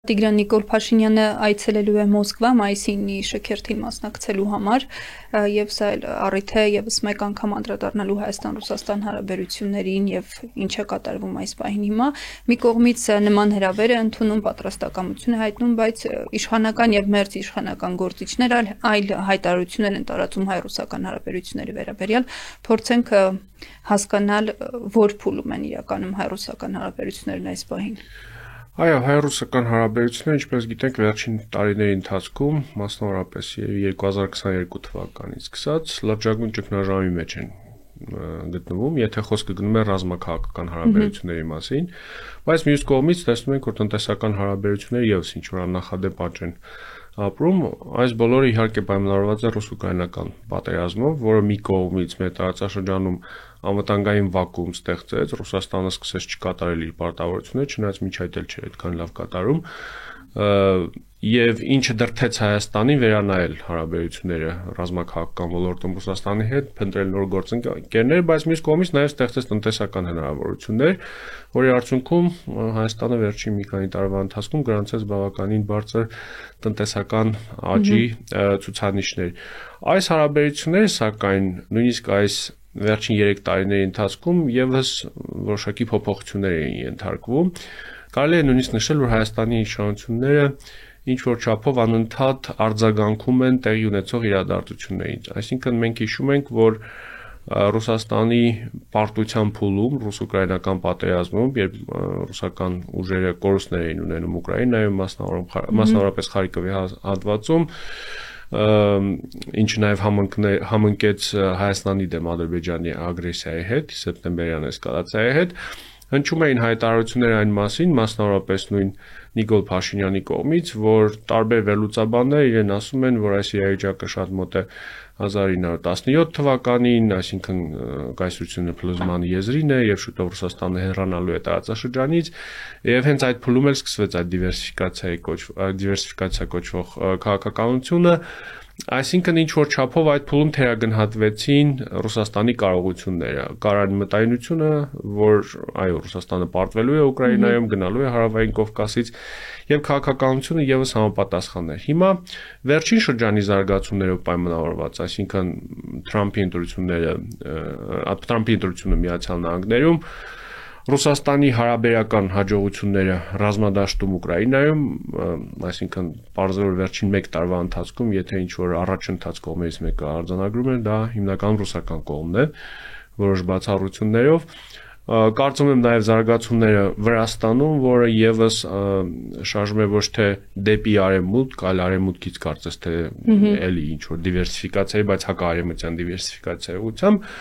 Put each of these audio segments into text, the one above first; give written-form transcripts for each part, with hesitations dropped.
Տիգրան Նիկոլ Փաշինյանը այցելելու է Մոսկվա մայիսի 9-ի շքերթին մասնակցելու համար եւ սա առիթ է եւս մեկ անգամ անդրադառնալու Հայաստան-Ռուսաստան հարաբերություններին եւ ինչ է կատարվում այս պահին հիմա մի կողմից նման հրավեր է ընդունում պատրաստակամություն է հայտնում բայց իշխանական եւ մերձ իշխանական գործիչներ այլ հայտարարություններ են տարածում հայ-ռուսական հարաբերությունների վերաբերյալ փորձենք հասկանալ որ փուլում են իրականում հայ-ռուսական հարաբերություններն այս պահին Այո, հայ-ռուսական հարաբերությունները, ինչպես գիտենք, վերջին տարիների ընթացքում, մասնավորապես 2022 թվականից սկսած, լրջագույն ճգնաժամի մեջ են գտնվում, եթե խոսքը գնում է ռազմաքաղաքական հարաբերությունների մասին, բայց մյուս կողմից տեսնում ենք, որ տնտեսական հարաբերությունները եւս ինչ-որ աննախադեպ աճ են ապրում, այս բոլորը իհարկե պայմանավորված է ռուս-ուկրաինական պատերազմով, որը մի կողմից մեր տարածաշրջանում անվտանգային վակուում ստեղծեց, Ռուսաստանը սկսեց չկատարել իր պարտավորությունները, չնայած մինչ այդ էլ չէր այդքան լավ կատարում, եւ ինչը դրդեց Հայաստանին վերանայել հարաբերությունները ռազմաքաղաքական ոլորտում Ռուսաստանի հետ, փնտրել նոր գործընկերներ, բայց մյուս կողմից նաեւ ստեղծեց տնտեսական հնարավորություններ, որի արդյունքում Հայաստանը վերջին մի քանի տարվա ընթացքում գրանցեց բավականին բարձր տնտեսական աճի ցուցանիշներ։ Այս հարաբերությունները, սակայն, նույնիսկ այս վերջին 3 տարիների ընթացքում եւս որոշակի փոփոխություններ էին ենթարկվում։ Կարելի է նույնիսկ նշել, որ Հայաստանի իշխանությունները ինչ որ չափով անընդհատ արձագանքում են տեղի ունեցող իրադարձություններին։ Այսինքն մենք հիշում ենք, որ Ռուսաստանի պարտության փուլում, ռուս-ուկրաինական պատերազմում, երբ ռուսական ուժերը կորուստներ էին ունենում Ուկրաինայում, մասնավորապես Խարկովի հատվածում, ինչը նաև համընկեց Հայաստանի դեմ Ադրբեջանի ագրեսիայի հետ, սեպտեմբերյան էսկալացիայի հետ, հնչում էին հայտարարություններ այն մասին, մասնավորապես նույն Նիկոլ Փաշինյանի կողմից, որ տարբեր վերլուծաբաններ իրեն ասում են, որ այս իրավիճակը շատ մոտ է 1917 թվականին, այսինքն կայսրությունը փլուզման եզրին է եւ շուտով Ռուսաստանը հեռանալու է տարածաշրջանից եւ հենց այդ փուլում էլ սկսվեց այդ դիվերսիֆիկացիա կոչվող քաղաքականությունը Այսինքն ինչ որ չափով այդ փուլում թերագնահատվեցին Ռուսաստանի կարողությունները, կար մտայնությունը, որ այո, Ռուսաստանը պարտվելու է Ուկրաինայում, գնալու է Հարավային Կովկասից եւ քաղաքականությունը եւս համապատասխան էր։ Հիմա վերջին շրջանի զարգացումներով պայմանավորված, այսինքն Թրամփի ընտրությունը Միացյալ Նահանգներում Ռուսաստանի հարաբերական հաջողությունները ռազմադաշտում Ուկրաինայում, այսինքն պարզվոր վերջին 1 տարվա ընթացքում, եթե ինչ-որ առաջընթաց կողմերից մեկը արձանագրում են, դա հիմնականում ռուսական կողմն է, որոշ բացառություններով։ Կարծում եմ նաև զարգացումները Վրաստանում, որը եւս շարժվում է ոչ թե դեպի արևմուտք, այլ արևմուտքից կարծես թե էլի ինչ-որ դիվերսիֆիկացիայի, բայց հակաարևմտյան դիվերսիֆիկացիայի ուղղությամբ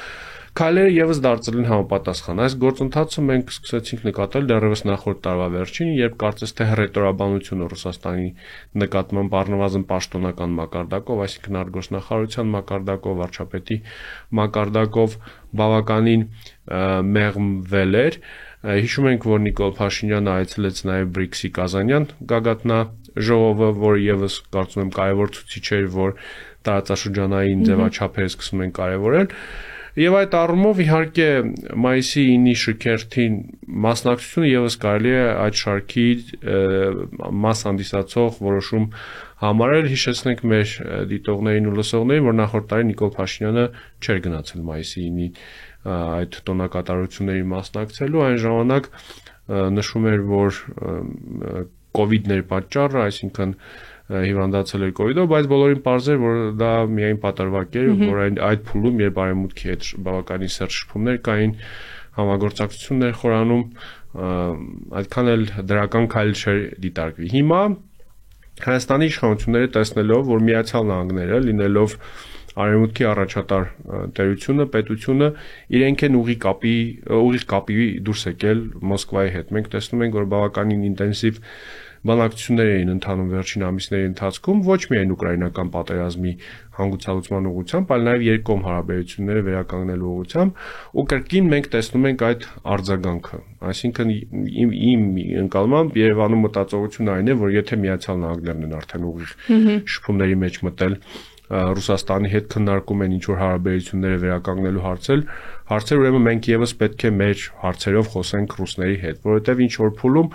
Քայլերը եւս դարձել են համապատասխան։ Այս գործընթացը մենք սկսեցինք նկատել դեռևս նախորդ տարվա վերջին, երբ կարծես թե հռետորաբանությունը Ռուսաստանի նկատմամբ առնվազն պաշտոնական մակարդակով, այսինքն արտգործնախարարության մակարդակով, վարչապետի մակարդակով բավականին մեղմվել էր։ Հիշում ենք, որ Նիկոլ Փաշինյանը այցելեց նաև BRICS-ի Կազանյան գագաթնաժողովը, որը եւս կարծում եմ կարևոր ցուցիչ էր, որ տարածաշրջանային ձևաչափերը սկսում են կարևորել։ Եվ այդ առումով իհարկե մայիսի 9-ի շքերթին մասնակցությունը եւս կարելի է այդ շարքի մաս հանդիսացող որոշում համարել, հիշեցնենք մեր դիտողներին ու լսողներին, որ նախորդ տարի Նիկոլ Փաշինյանը չէր գնացել մայիսի 9-ի այդ տոնակատարություններին մասնակցելու, այն ժամանակ նշվում էր, որ կոവിഡ്ն էր պատճառը, այսինքն հիվանդացել էր կոവിഡով, բայց բոլորին պարզ էր, որ դա միայն պատրվակ էր, որ այդ փուլում, երբ արևմուտքի հետ բավականին սերտ շփումներ կային, համագործակցություններ խորանում, այդքան էլ դրական քայլ չէր դիտարկվի։ Հիմա Հայաստանի իշխանությունները տեսնելով, որ Միացյալ Նահանգները լինելով Արևմուտքի առաջատար տերությունը, պետությունը իրենք են ուղիղ կապի դուրս եկել Մոսկվայի հետ։ Մենք տեսնում ենք, որ բավականին ինտենսիվ բանակցություններ էին ընթանում վերջին ամիսների ընթացքում ոչ միայն ուկրաինական պատերազմի հանգուցալուծման ուղղությամբ, այլ նաև երկկողմ հարաբերությունները վերականգնելու ուղղությամբ, ու կրկին մենք տեսնում ենք այդ արձագանքը։ Այսինքն իմ ընկալմամբ Երևանում մտածողությունը այն է, որ եթե Միացյալ Նահանգներն են արդեն ուղիղ շփումների մեջ մտել Ռուսաստանի հետ քննարկում են ինչ-որ հարաբերությունները վերականգնելու հարցեր, ուրեմն մենք եւս պետք է մեր հարցերով խոսենք ռուսների հետ, որովհետեւ ինչ-որ փուլում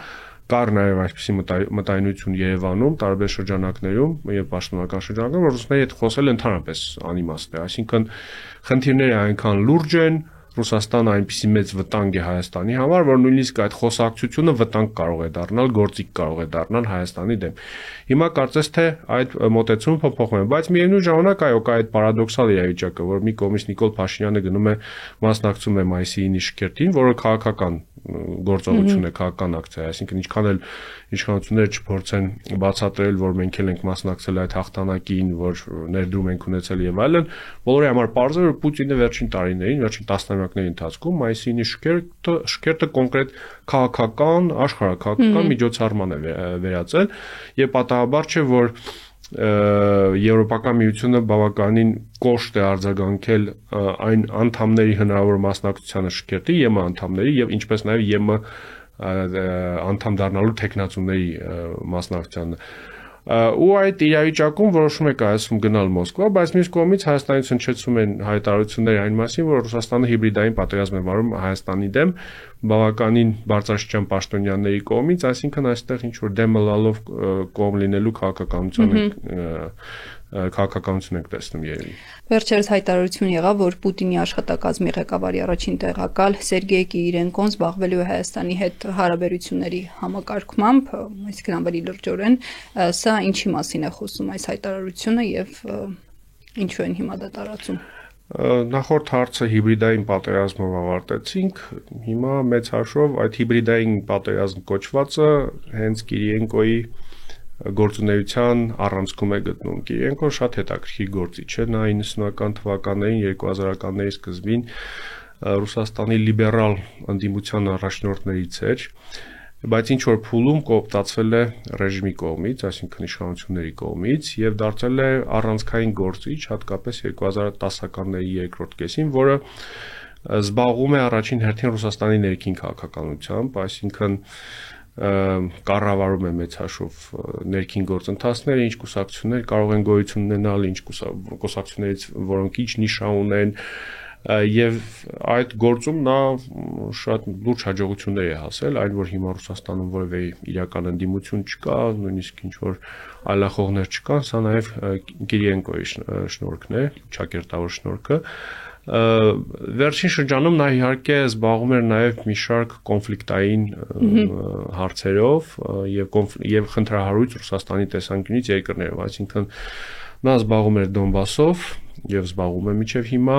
կար նաև այսպիսի մտայնություն Երևանում տարբեր շրջանակներում եւ պաշտոնական շրջանակներում, որ ռուսների հետ խոսել ընդհանրապես անիմաստ է, այսինքն խնդիրները այնքան լուրջ են, Ռուսաստանը այնպիսի մեծ վտանգ է Հայաստանի համար, որ նույնիսկ այդ խոսակցությունը վտանգ կարող է դառնալ, գործիք կարող է դառնալ Հայաստանի դեմ։ Հիմա կարծես թե այդ մոտեցումը փոփոխվում է, բայց միևնույն ժամանակ այո, կա այդ պարադոքսալ իրավիճակը, որ մի կողմից Նիկոլ Փաշինյանը գնում է մասնակցում է մայիսի 9-ի շքերթին, որը քաղաքական գործողություն է, քաղաքական ակցիա, այսինքն ինչքան էլ իշխանությունները չփորձեն բացատրել, որ մենք էլ ենք մասնակցել այդ հաղթանակին, որ ներդրում ենք ունեցել եւ այլն, բոլորի համար պարզ է, որ Պուտինը վերջին տարիներին, վերջին տասնամյակների ընթացքում մայիսի 9-ի շքերթը կոնկրետ քաղաքական, աշխարհաքաղաքական միջոցառման է վերածել եւ պատահաբար չէ, որ Եվրոպական միությունը բավականին կոշտ է արձագանքել այն անդամների հնարավոր մասնակցությանը շքերթի, ԵՄ անդամների եւ ինչպես նաեւ ԵՄ անդամ դառնալու տեխնացուների մասնակցությանը։ Ու այդ իրավիճակում որոշում է կայացում գնալ Մոսկվա, բայց մյուս կողմից Հայաստանից հնչեցում են հայտարարություններ այն մասին, որ Ռուսաստանը հիբրիդային պատերազմ է վարում Հայաստանի դեմ բավականին բարձրաստիճան պաշտոնյաների կողմից, այսինքն այստեղ ինչ որ դեմալալով կողմ լինելու քաղաքականություն ենք տեսնում երևի։ Վերջերս հայտարարություն եղավ, որ Պուտինի աշխատակազմի ղեկավարի առաջին տեղակալ Սերգեյ Կիրիենկոն զբաղվելու է Հայաստանի հետ հարաբերությունների համակարգմամբ, այսինքն ավելի լրջորեն, սա ինչի մասին է խոսում այս հայտարարությունը եւ ինչու են հիմա դա տարածում։ Նախորդ հարցը հիբրիդային պատերազմով ավարտեցինք, հիմա մեծ հաշվով այդ հիբրիդային պատերազմ կոչվածը հենց Կիրիենկոյի գործունեության առանցքում է գտնում։ Կիրիենկոն շատ հետաքրքիր գործիչ է, նա 90-ական թվականներին, 2000-ականների սկզբին Ռուսաստանի լիբերալ ընդդիմության առաջնորդներից էր, բայց ինչ որ փուլում կոպտացվել է ռեժիմի կողմից, այսինքն իշխանությունների կողմից եւ դարձել է առանցքային գործիչ, հատկապես 2010-ականների երկրորդ կեսին, որը զբաղվում է առաջին հերթին Ռուսաստանի ներքին քաղաքականությամբ, այսինքն կառավարում է մեծ հաշվով ներքին գործընթացները, ինչ կուսակցություններ կարող են գոյություն ունենալ, ինչ կուսակցություններից, որոնք ինչ նիշա ունեն, եւ այդ գործում նա շատ լուրջ հաջողություններ է հասել, այն որ հիմա Ռուսաստանում որևէ իրական ընդդիմություն չկա, նույնիսկ ինչ որ այլախոհներ չկան, սա նաեւ Կիրիենկոյի շնորհքն է, ճակերտավոր շնորհքը։ Վերջին շրջանում նա իհարկե զբաղվում էր նաև մի շարք կոնֆլիկտային հարցերով եւ խնդրահարույց Ռուսաստանի տեսանկյունից երկրներով, այսինքն նա զբաղվում էր Դոնբասով եւ զբաղվում է մինչեւ հիմա,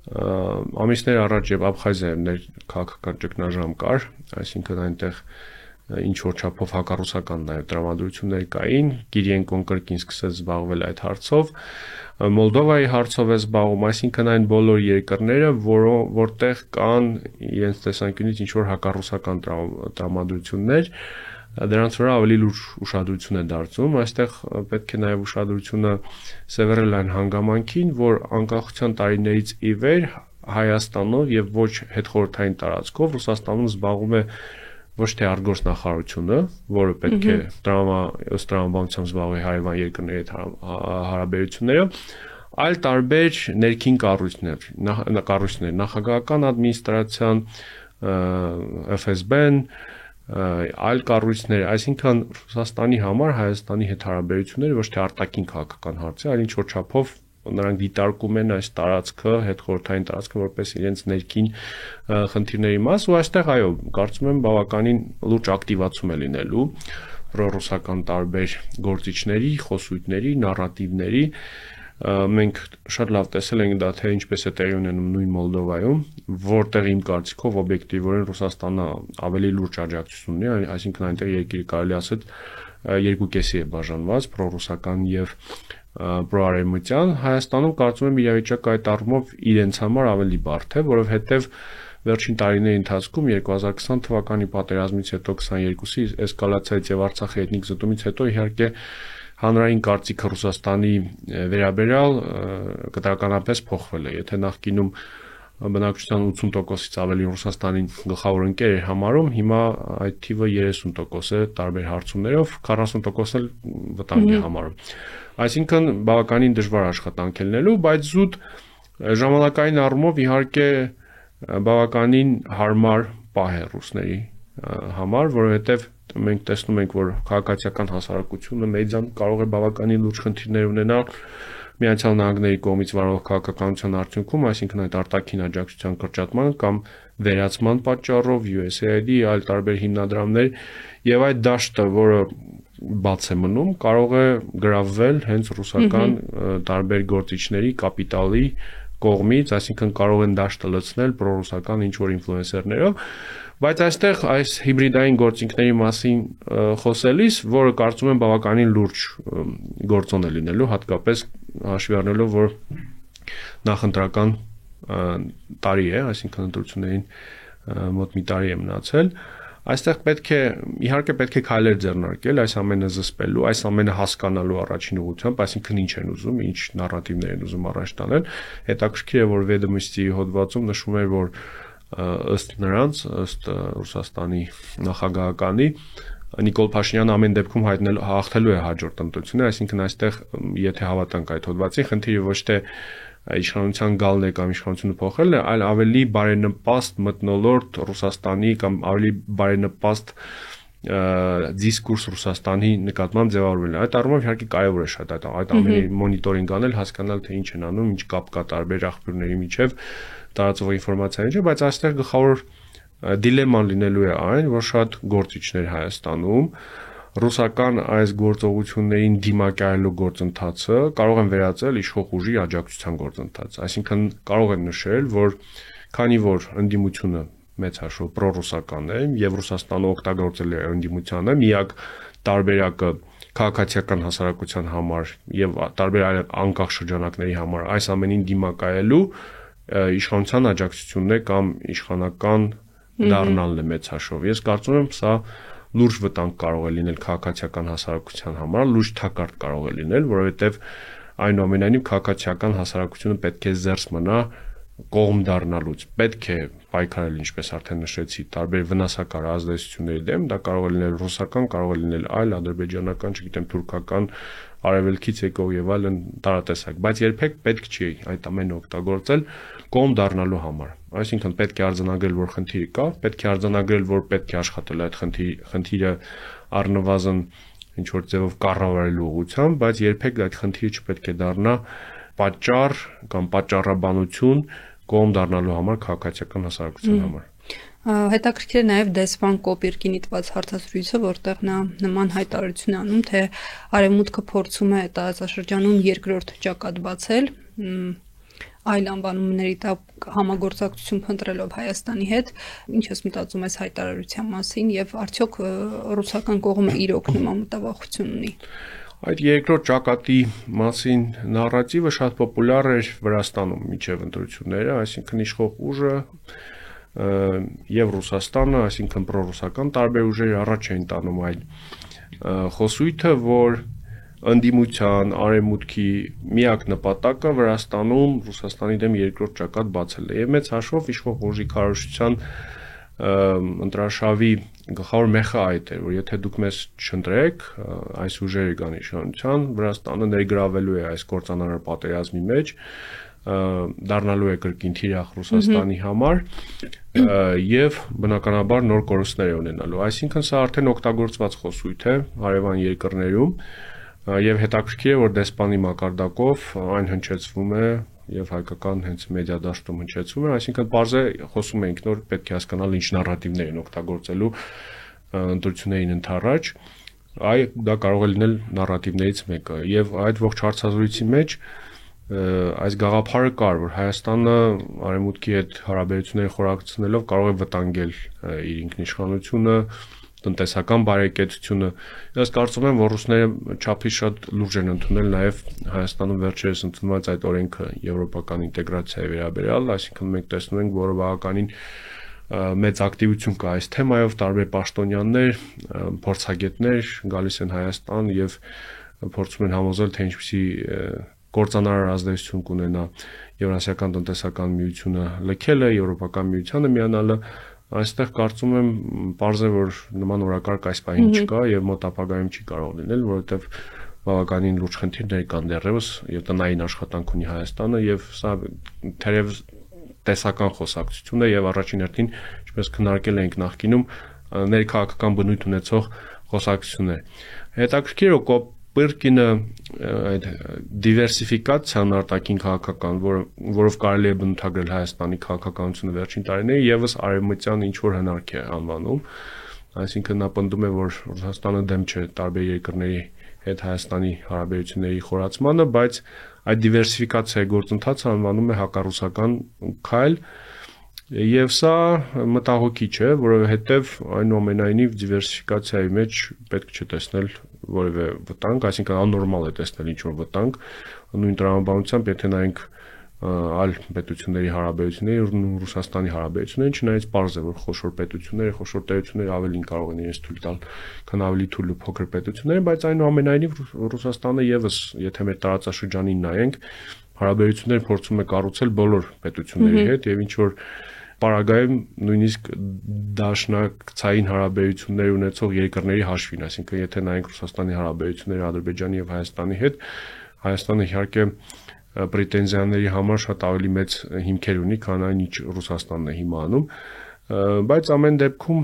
ամիսներ առաջ եւ Աբխազիայում քաղաքական ճգնաժամ կար, այսինքն այնտեղ ինչ որ չափով հակառուսական նաև տրամադրություններ կային, Կիրիենկոն կրկին սկսեց զբաղվել այդ հարցով, Մոլդովայի հարցով է զբաղվում, այսինքն այն բոլոր երկրները, որտեղ կան իրենց տեսանկյունից ինչ որ հակառուսական տրամադրություններ, դրանց վրա ավելի լուրջ ուշադրություն է դարձում, այստեղ պետք է նաև ուշադրությունը սևեռել այն հանգամանքին, որ անկախության տարիներից ի վեր Հայաստանով եւ ոչ հետխորհրդային տարածքով Ռուսաստանում զբաղվում է ոչ թե արտգործնախարարությունը, որը պետք է տրամաբանությամբ զբաղվի հարևան երկրների հետ հարաբերություններով, այլ տարբեր ներքին կառույցներ, նախագահական ադմինիստրացիան, FSB-ն, այլ կառույցներ, այսինքն Ռուսաստանի համար Հայաստանի հետ հարաբերությունները ոչ թե արտաքին քաղաքական հարց է, այլ ինչ որ չափով նրանք դիտարկում են այս տարածքը, հետխորհրդային տարածքը որպես իրենց ներքին խնդիրների մաս ու այստեղ այո, կարծում եմ բավականին լուրջ ակտիվացում է լինելու ռուսական տարբեր գործիչների, խոսույթների, նարատիվների, մենք շատ լավ տեսել ենք դա թե ինչպես է տեղի ունենում նույն Մոլդովայում, որտեղ իմ կարծիքով օբյեկտիվորեն Ռուսաստանը ավելի լուրջ աջակցություն ունի, այսինքն այնտեղ երկիրը կարելի ասել երկու կեսի է բաժանված, պրոռուսական եւ պրոարևմտյան, Հայաստանում կարծում եմ իրավիճակը այդ առումով իրենց համար ավելի բարդ է, որովհետեւ վերջին տարիների ընթացքում 2020 թվականի պատերազմից հետո 22-ի էսկալացիայից եւ Արցախի էթնիկ զտումից հետո իհարկե հանրային կարծիքը Ռուսաստանի վերաբերյալ կտրականապես փոխվել է, եթե նախկինում բնակչության 80%-ից ավելի Ռուսաստանին գլխավոր ընկեր էր համարում, հիմա այդ թիվը 30% է տարբեր հարցումներով, 40% էլ վտանգ է համարում։ Այսինքն բավականին դժվար աշխատանք է լինելու, բայց զուտ ժամանակային առումով իհարկե բավականին հարմար պահ է ռուսների համար, որովհետև մենք տեսնում ենք, որ քաղաքացիական հասարակությունը մեդիան կարող է բավականին լուրջ խնդիրներ ունենալ Միացյալ Նահանգների կողմից վարող քաղաքականության արդյունքում, այսինքն այդ արտաքին աջակցության կրճատման կամ վերացման պատճառով USAID-ի այլ տարբեր հիմնադրամներ եւ այդ դաշտը, որը բաց է մնում, կարող է գրավվել հենց ռուսական տարբեր գործիչների կապիտալի կողմից, այսինքն կարող են դաշտը լցնել պրոռուսական ինչ-որ ինֆլուենսերներով, բայց այստեղ այս հիբրիդային գործիքների մասին խոսելիս, որը կարծում եմ բավականին լուրջ գործոն է լինելու, հատկապես հաշվի առնելով, որ նախընտրական տարի է, այսինքն ընտրություններին մոտ մի տարի է մնացել, այստեղ իհարկե պետք է քայլեր ձեռնարկել այս ամենը զսպելու, այս ամենը հասկանալու առաջին ուղղությամբ, այսինքն ինչ են ուզում, ինչ նարատիվներ են ուզում առաջ տանել, հետաքրքիր է, որ Վեդոմստի հոդվածում նշվում էր, որ ըստ նրանց, ըստ Ռուսաստանի նախագահականի, Նիկոլ Փաշինյանը ամեն դեպքում հաղթելու է հաջորդ ընտրությունները, այսինքն այստեղ եթե հավատանք այդ հոդվածին, խնդիրը ոչ թե իշխանության գալն է կամ իշխանությունը փոխելն է, այլ ավելի բարենպաստ մթնոլորտ Ռուսաստանի կամ ավելի բարենպաստ դիսկուրս Ռուսաստանի նկատմամբ ձևավորվելն է։ Այդ առումով իհարկե կարևոր է շատ այդ ամենի մոնիտորինգ անել, հասկանալ թե ինչ են անում, ինչ կապ կա տարբեր աղբյուրների միջև տարածվող ինֆորմացիայի միջև, բայց այստեղ գլխավոր դիլեման լինելու է այն, որ շատ գործիչներ Հայաստանում ռուսական այս գործողություններին դիմակայելու գործընթացը կարող են վերածել իշխող ուժի աջակցության գործընթաց։ Այսինքն կարող են նշել, որ քանի որ ընդդիմությունը մեծ հաշվով պրոռուսական է եւ Ռուսաստանը օգտագործել է ընդդիմությանը, միակ տարբերակը քաղաքացիական հասարակության համար եւ տարբեր անկախ շրջանակների համար այս ամենին դիմակայելու իշխանության աջակցությունն է կամ իշխանական դառնալն է մեծ հաշվով։ Ես կարծում եմ, սա լուրջ վտանգ կարող է լինել քաղաքացիական հասարակության համար, լուրջ թակարդ կարող է լինել, որովհետև այնուամենայնիվ քաղաքացիական հասարակությունը պետք է զերծ մնա կողմ դառնալուց, պետք է պայքարել, ինչպես արդեն նշեցի, տարբեր վնասակար ազդեցությունների դեմ, դա կարող է լինել ռուսական, կարող է լինել այլ ադրբեջանական, չգիտեմ, թուրքական, արևելքից եկող եւ այլն տարատեսակ, բայց երբեք պետք չի այդ ամենը օգտագործել կողմ դառնալու համար։ Այսինքն պետք է արձանագրել, որ խնդիրը կա, պետք է արձանագրել, որ պետք է աշխատել այդ խնդիրը առնվազն ինչ որ ձևով կառավարելու ուղղությամբ, բայց երբեք այդ խնդիրը չպետք է դառնա պատճառ կամ պատճառաբանություն կողմ դառնալու համար քաղաքացիական հասարակության համար։ Հետաքրքիր է նաև դեսպան Կոպիրկինի տված հարցազրույցը, որտեղ նա նման հայտարարություն անում, թե Արևմուտքը փորձում է տարածաշրջանում երկրորդ ճակատ բացել, այլ անվանումների տակ համագործակցություն փնտրելով Հայաստանի հետ, ինչ ես մտածում ես հայտարարության մասին եւ արդյոք ռուսական կողմը իրոք նման մտավախություն ունի։ Այդ երկրորդ ճակատի մասին նարատիվը շատ պոպուլյար էր Վրաստանում միջև ընտրությունները, այսինքն իշխող ուժը եւ Ռուսաստանը, այսինքն պրոռուսական տարբեր ուժեր առաջ էին տանում այլ խոսույթը, որ ընդդիմության արևմուտքի միակ նպատակը Վրաստանում Ռուսաստանի դեմ երկրորդ ճակատ բացել է եւ մեծ հաշվով իշխող ուժի քարոզչության ընտրաշավի գլխավոր մեխը այդ էր, որ եթե դուք մեզ չընտրեք, այս ուժերը կան իշխանության, Վրաստանը ներգրավելու է այս կործանարար պատերազմի մեջ, դառնալու է կրկին թիրախ Ռուսաստանի համար եւ բնականաբար նոր կորուստներ է ունենալու։ Այսինքն սա արդեն օգտագործված խոսույթ է հարևան երկրներում եւ հետաքրքիր է, որ դեսպանի մակարդակով այն հնչեցվում է եւ հայկական հենց մեդիա դաշտում հնչեցվում է, այսինքն պարզ է խոսում ենք նոր պետք է հասկանալ ինչ նարատիվներ են օգտագործելու ընտրություններին ընդառաջ, դա կարող է լինել նարատիվներից մեկը եւ այդ ողջ հարցազրույցի մեջ այս գաղափարը կար, որ Հայաստանը արևմուտքի հետ հարաբերությունները խորացնելով կարող է վտանգել իր ինքնիշխանությունը, տնտեսական բարեկեցությունը։ Ես կարծում եմ, որ ռուսները չափից շատ լուրջ են ընդունել նաև Հայաստանում վերջերս ընդունված այդ օրենքը եվրոպական ինտեգրացիայի վերաբերյալ, այսինքն մենք տեսնում ենք, որ բավականին մեծ ակտիվություն կա այս թեմայով, տարբեր պաշտոնյաներ, փորձագետներ գալիս են Հայաստան եւ փորձում են համոզել, թե ինչպիսի կործանարար ազդեցություն կունենա Եվրասիական տնտեսական միությունը լքելը, Եվրոպական միությանը միանալը, այստեղ կարծում եմ պարզ է, որ նման օրակարգ այս պահին չկա եւ մոտ ապագայում չի կարող լինել, որովհետեւ բավականին լուրջ խնդիրներ կան դեռևս եւ տնային աշխատանք ունի Հայաստանը եւ սա թերեւս տեսական խոսակցություն է եւ առաջին հերթին, ինչպես քննարկել ենք նախկինում, ներքաղաքական բնույթ ունեցող խոսակցություններ։ Հետաքրքիր է Պիրկինը այդ դիվերսիֆիկացիան արտաքին քաղաքական, որով կարելի է բնութագրել Հայաստանի քաղաքականությունը վերջին տարիներին, եւս արևմտյան ինչ որ հնարք է անվանում, այսինքն նա պնդում է, որ Ռուսաստանը դեմ չէ տարբեր երկրների հետ Հայաստանի հարաբերությունների խորացմանը, բայց այդ դիվերսիֆիկացիայի գործընթացը անվանում է հակառուսական քայլ, եւ սա մտահոգիչ է, որովհետեւ այնուամենայնիվ դիվերսիֆիկացիայի մեջ պետք չէ տեսնել որևէ վտանգ, այսինքն աննորմալ է տեսնել ինչ-որ վտանգ, նույն տրամաբանությամբ, եթե նայենք այլ պետությունների հարաբերությունների, Ռուսաստանի հարաբերություններին, չնայած պարզ է, որ խոշոր պետությունները, խոշոր տերությունները ավելին կարող են իրենց թույլ տալ, քան ավելի թույլ ու փոքր պետությունները, բայց այնուամենայնիվ Ռուսաստանը եւս, եթե մեր տարածաշրջանին նայենք, հարաբերություններ փորձում է կառուցել բոլոր պետությունների հետ եւ ինչ որ Պարագայում նույնիսկ դաշնակցային հարաբերություններ ունեցող երկրների հաշվին, այսինքն եթե նայենք Ռուսաստանի հարաբերությունները Ադրբեջանի եւ Հայաստանի հետ, Հայաստանը իհարկե պրետենզիաների համար շատ ավելի մեծ հիմքեր ունի, քան այն ինչ Ռուսաստանն է հիմա անում, բայց ամեն դեպքում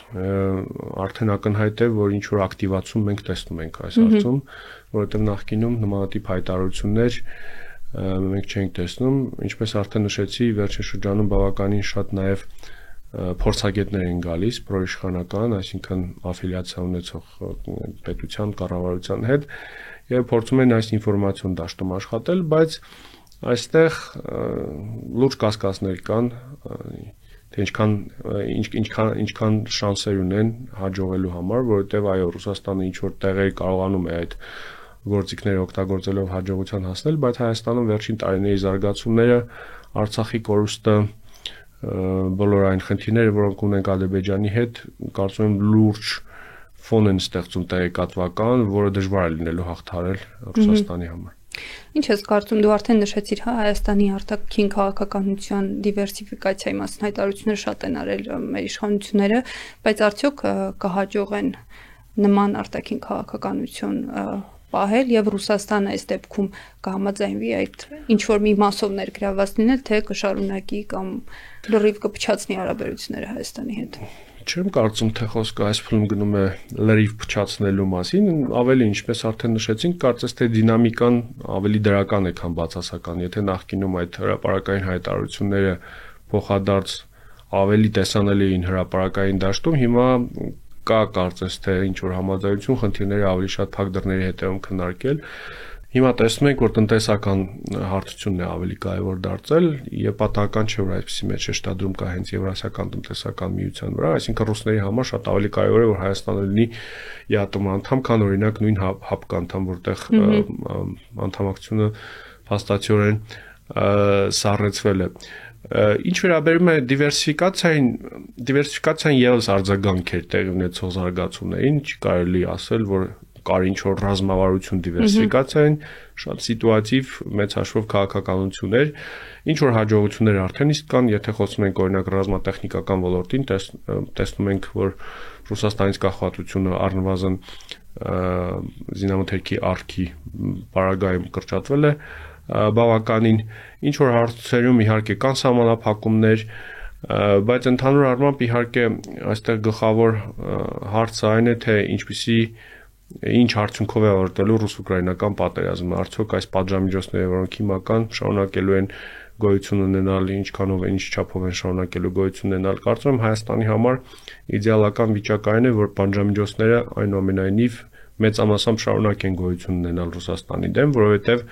արդեն ակնհայտ է, որ ինչ որ ակտիվացում մենք տեսնում ենք այս հարցում, որովհետեւ նախկինում նմանատիպ հայտարարություններ մենք չենք տեսնում, ինչպես արդեն նշեցի, վերջին շրջանում բավականին շատ նաև փորձագետներ են գալիս պրոիշխանական, այսինքն աֆիլիացիա ունեցող պետության կառավարության հետ եւ փորձում են այս ինֆորմացիոն դաշտում աշխատել, բայց այստեղ լուրջ կասկածներ կան, թե ինչքան շանսեր ունեն հաջողելու համար, որովհետեւ այո, Ռուսաստանը ինչ որ տեղեր կարողանում է այդ գործիքները օգտագործելով հաջողության հասնել, բայց Հայաստանում վերջին տարիների զարգացումները, Արցախի կորուստը, բոլոր այն խնդիրները, որոնք ունենք Ադրբեջանի հետ, կարծում եմ լուրջ ֆոն են ստեղծում տեղեկատվական, որը դժվար է լինելու հաղթահարել Ռուսաստանի համար։ Ինչ ես կարծում, դու արդեն նշեցիր, Հայաստանի արտաքին քաղաքականության դիվերսիֆիկացիայի մասին հայտարարությունները շատ են արել մեր իշխանությունները, բայց արդյոք կհաջողեն նման արտաքին քաղաքականություն պահել եւ Ռուսաստանը այս դեպքում կհամաձայնվի այդ ինչ որ մի մասով ներգրավված լինել, թե կշարունակի կամ լրիվ կփչացնի հարաբերությունները Հայաստանի հետ։ Չեմ կարծում, թե խոսքը այս փուլում գնում է լրիվ փչացնելու մասին, ավելի ինչպես արդեն նշեցինք, կարծես թե դինամիկան ավելի դրական է, քան բացասական, եթե նախկինում այդ հրապարակային հայտարարությունները փոխադարձ ավելի տեսանելի էին հրապարակային դաշտում, հիմա կա կարծես թե ինչ որ համաձայնություն, խնդիրները ավելի շատ փակ դռների հետևում քննարկել։ Հիմա տեսնում ենք, որ տնտեսական հարթությունն է ավելի կարևոր դարձել եւ պատահական չէ, որ այսպիսի մեջ շեշտադրում կա հենց Եվրասիական տնտեսական միության վրա, այսինքն ռուսների համար շատ ավելի կարևոր է, որ Հայաստանը լինի ԵԱՏՄ անդամ, քան օրինակ նույն ՀԱՊԿ անդամ, որտեղ անդամակցությունը փաստացիորեն սառեցվել է։ Ինչ վերաբերում է դիվերսիֆիկացիան եւս արձագանք էր տեղի ունեցող զարգացումներին, չի կարելի ասել, որ կար ինչ որ ռազմավարություն դիվերսիֆիկացիային, շատ սիտուատիվ մեծ հաշվով քաղաքականություններ, ինչ որ հաջողություններ արդեն իսկ կան, եթե խոսում ենք օրինակ ռազմատեխնիկական ոլորտին, տեսնում ենք, որ Ռուսաստանից կախվածությունը առնվազն զինամթերքի արկի պարագայում կրճատվել է բավականին, ինչ որ հարցերում իհարկե կան սահմանափակումներ, բայց ընդհանուր առմամբ իհարկե այստեղ գլխավոր հարցը այն է, թե ինչ արդյունքով է ավարտելու ռուս-ուկրաինական պատերազմը, արդյոք այս պատժամիջոցները, որոնք հիմա կան, շարունակելու են գոյություն ունենալ, ինչքանով է, ինչ չափով են շարունակելու գոյություն ունենալ, կարծում եմ Հայաստանի համար իդեալական վիճակը այն է, որ պատժամիջոցները այնուամենայնիվ մեծամասամբ շարունակեն գոյություն ունենալ Ռուսաստանի դեմ, որովհետև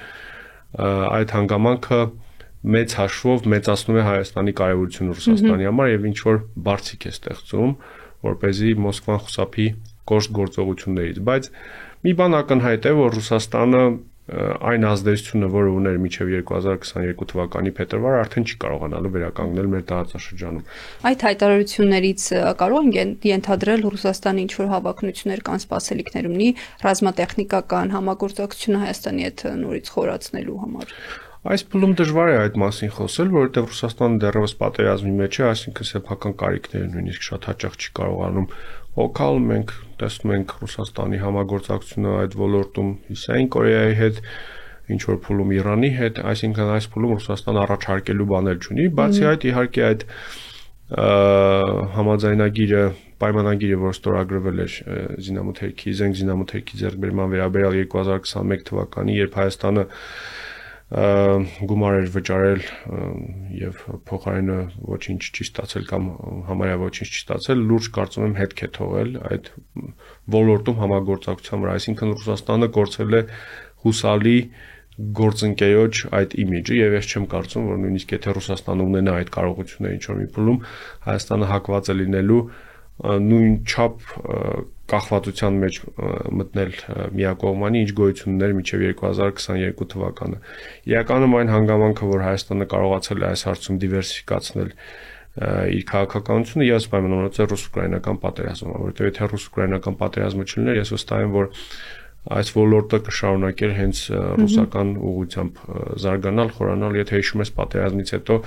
այդ հանգամանքը մեծ հաշվով մեծացնում է Հայաստանի կարևորությունը Ռուսաստանի համար եւ ինչ որ բարձիկ է ստեղծում, որպեսզի Մոսկվան խուսափի կոշտ գործողություններից, բայց մի բան ակնհայտ է, որ Ռուսաստանը այն ազդեցությունը, որը ուներ մինչև 2022 թվականի փետրվար, արդեն չի կարողանալու վերականգնել մեր տարածաշրջանում։ Այդ հայտարարություններից կարող են ենթադրել Ռուսաստանի ինչ որ հավակնություններ կան, սպասելիքներ ունի ռազմատեխնիկական համագործակցությունը Հայաստանի հետ նորից խորացնելու համար։ Այս փուլում դժվար է այդ մասին խոսել, որովհետև Ռուսաստանը դեռևս պատերազմի մեջ է, այսինքն սեփական կարիքները նույնիսկ շատ հաճախ չի կարողանում հոգալ, մենք տեսնում ենք Ռուսաստանի համագործակցությունը այդ ոլորտում Հյուսիսային Կորեայի հետ, ինչ որ փուլում Իրանի հետ, այսինքն այս փուլում Ռուսաստանը առաջարկելու բաներ չունի, բացի այդ իհարկե այդ համաձայնագիրը պայմանագիրը, որ ստորագրվել էր զինամթերքի զենգզինամթերքի ձեռքբերման վերաբերյալ 2021 թվականի, երբ Հայաստանը գումար էր վճարել եւ փոխարենը ոչինչ չի ստացել կամ համարյա ոչինչ չի ստացել, լուրջ կարծում եմ հետք է թողել այդ ոլորտում համագործակցության վրա, այսինքն Ռուսաստանը կորցրել է հուսալի գործընկերոջ այդ իմիջը եւ ես չեմ կարծում, որ նույնիսկ եթե Ռուսաստանը ունենա այդ կարողությունները ինչ-որ մի փուլում, Հայաստանը հակված է լինելու նույն չափ կախվածության մեջ մտնել միակողմանի ինչ գոյություն ուներ մինչև 2022 թվականը։ Իրականում այն հանգամանքը, որ Հայաստանը կարողացել է այս հարցում դիվերսիֆիկացնել իր քաղաքականությունը, ես պայմանավորված է ռուս-ուկրաինական պատերազմով, որովհետև եթե ռուս-ուկրաինական պատերազմը չլիներ, ես վստահ եմ, որ այս ոլորտը կշարունակեր հենց ռուսական ուղղությամբ զարգանալ, խորանալ, եթե հիշում ես պատերազմից հետո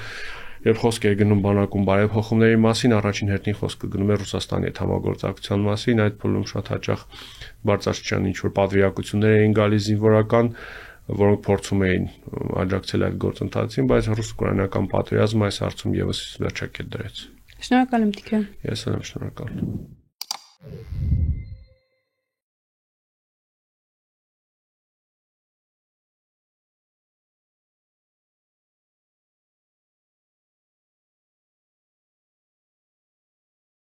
Երբ խոսք էր գնում բանակում բարեփոխումների մասին, առաջին հերթին խոսքը գնում էր Ռուսաստանի հետ համագործակցության մասին, այդ փուլում շատ հաճախ բարձրաստիճան ինչ-որ պատվիրակություններ էին գալիս զինվորական, որոնք փորձում էին աջակցել այդ գործընթացին, բայց ռուս-ուկրաինական պատերազմը այս հարցում եւս վերջակետ դրեց։ Շնորհակալ եմ, Տիգրան։ Ես էլ եմ շնորհակալ։